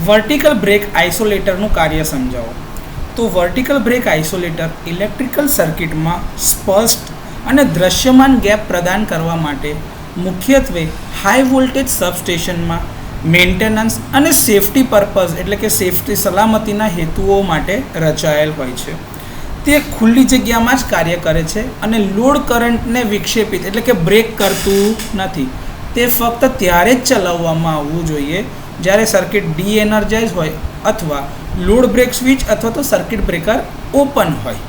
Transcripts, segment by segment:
Vertical break આઇસોલેટરનું કાર્ય સમજાવો. તો વર્ટિકલ બ્રેક આઇસોલેટર ઇલેક્ટ્રિકલ સર્કિટમાં સ્પષ્ટ અને દૃશ્યમાન ગેપ પ્રદાન કરવા માટે મુખ્યત્વે હાઈ વોલ્ટેજ સબસ્ટેશનમાં મેન્ટેનન્સ અને સેફ્ટી પર્પઝ એટલે કે સેફ્ટી સલામતીના હેતુઓ માટે રચાયેલ હોય છે. તે ખુલ્લી જગ્યામાં જ કાર્ય કરે છે અને લોડ કરંટને વિક્ષેપિત એટલે કે બ્રેક કરતું નથી. તે ફક્ત ત્યારે જ ચલાવવામાં આવવું જોઈએ જ્યારે સર્કિટ ડી એનર્જાઇઝ હોય અથવા લોડ બ્રેક સ્વિચ અથવા તો સર્કિટ બ્રેકર ઓપન હોય.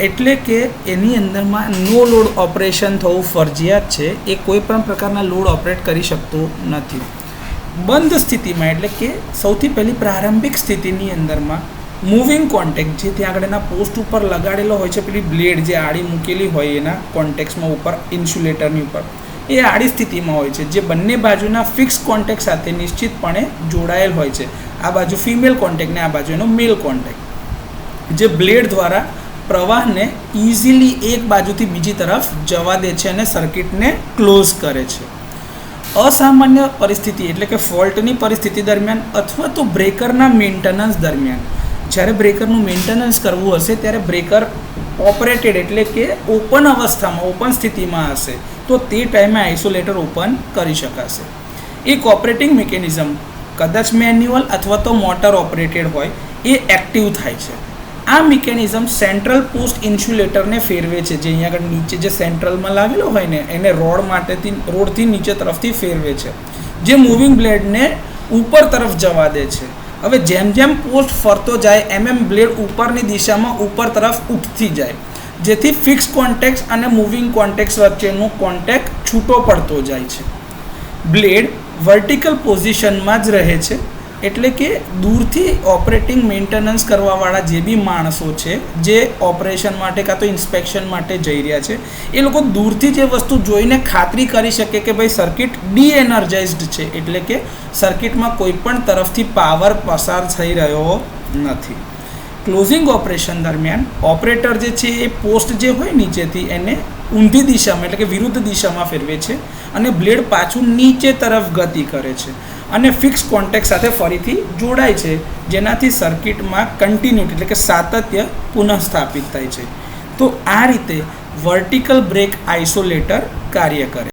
એટલે કે એની અંદરમાં નો લોડ ઓપરેશન થવું ફરજિયાત છે. એ કોઈ પણ પ્રકારના લોડ ઓપરેટ કરી શકતો નથી. બંધ સ્થિતિમાં એટલે કે સૌથી પહેલી પ્રારંભિક સ્થિતિની અંદરમાં મૂવિંગ કોન્ટેક્ટ જે ત્યાં આગળ એના પોસ્ટ ઉપર લગાડેલો હોય છે, પેલી બ્લેડ જે આડી મૂકેલી હોય એના કોન્ટેક્ટ્સમાં ઉપર ઇન્સ્યુલેટરની ઉપર, એ આડી સ્થિતિમાં હોય છે, જે બંને બાજુના ફિક્સ કોન્ટેક્ટ સાથે નિશ્ચિતપણે જોડાયેલ હોય છે. આ બાજુ ફિમેલ કોન્ટેક્ટ ને આ બાજુ એનો મેલ કોન્ટેક્ટ, જે બ્લેડ દ્વારા પ્રવાહને ઇઝીલી એક બાજુથી બીજી તરફ જવા દે છે અને સર્કિટને ક્લોઝ કરે છે. અસામાન્ય પરિસ્થિતિ એટલે કે ફોલ્ટની પરિસ્થિતિ દરમિયાન અથવા તો બ્રેકરના મેન્ટેનન્સ દરમિયાન, જ્યારે બ્રેકરનું મેન્ટેનન્સ કરવું હશે ત્યારે બ્રેકર ઓપરેટેડ એટલે કે ઓપન અવસ્થામાં ઓપન સ્થિતિમાં હશે તો તે ટાઈમે આઇસોલેટર ઓપન કરી શકાશે. એક ઓપરેટિંગ મિકેનિઝમ કદાચ મેન્યુઅલ અથવા તો મોટર ઓપરેટેડ હોય એ એક્ટિવ થાય છે. આ મિકેનિઝમ સેન્ટ્રલ પોસ્ટ ઇન્સ્યુલેટરને ફેરવે છે, જે અહીંયા આગળ નીચે જે સેન્ટ્રલમાં લાગેલો હોય ને એને રોડથી નીચે તરફથી ફેરવે છે, જે મૂવિંગ બ્લેડને ઉપર તરફ જવા દે છે. હવે જેમ જેમ પોસ્ટ ફરતો જાય એમ બ્લેડ ઉપરની દિશામાં ઉપર તરફ ઉઠતી જાય, જેથી ફિક્સ કોન્ટેક્ટ અને મૂવિંગ કોન્ટેક્ટ વચ્ચેનો કોન્ટેક્ટ છૂટો પડતો જાય છે. બ્લેડ વર્ટિકલ પોઝિશનમાં જ રહે છે, એટલે કે દૂરથી ઓપરેટિંગ મેન્ટેનન્સ કરવાવાળા જે બી માણસો છે જે ઓપરેશન માટે કાં તો ઇન્સ્પેક્શન માટે જઈ રહ્યા છે, એ લોકો દૂરથી જે વસ્તુ જોઈને ખાતરી કરી શકે કે ભાઈ સર્કિટ ડી એનર્જાઇઝડ છે, એટલે કે સર્કિટમાં કોઈ પણ તરફથી પાવર પસાર થઈ રહ્યો નથી. ક્લોઝિંગ ઓપરેશન દરમિયાન ઓપરેટર જે છે એ પોસ્ટ જે હોય નીચેથી એને ઊંધી દિશામાં એટલે કે વિરુદ્ધ દિશામાં ફેરવે છે અને બ્લેડ પાછું નીચે તરફ ગતિ કરે છે અને ફિક્સ કોન્ટેક્ટ સાથે ફરીથી જોડાય છે, જેનાથી સર્કિટમાં કન્ટિન્યુટી એટલે કે સાતત્ય પુનઃસ્થાપિત થાય છે. તો આ રીતે વર્ટિકલ બ્રેક આઇસોલેટર કાર્ય કરે.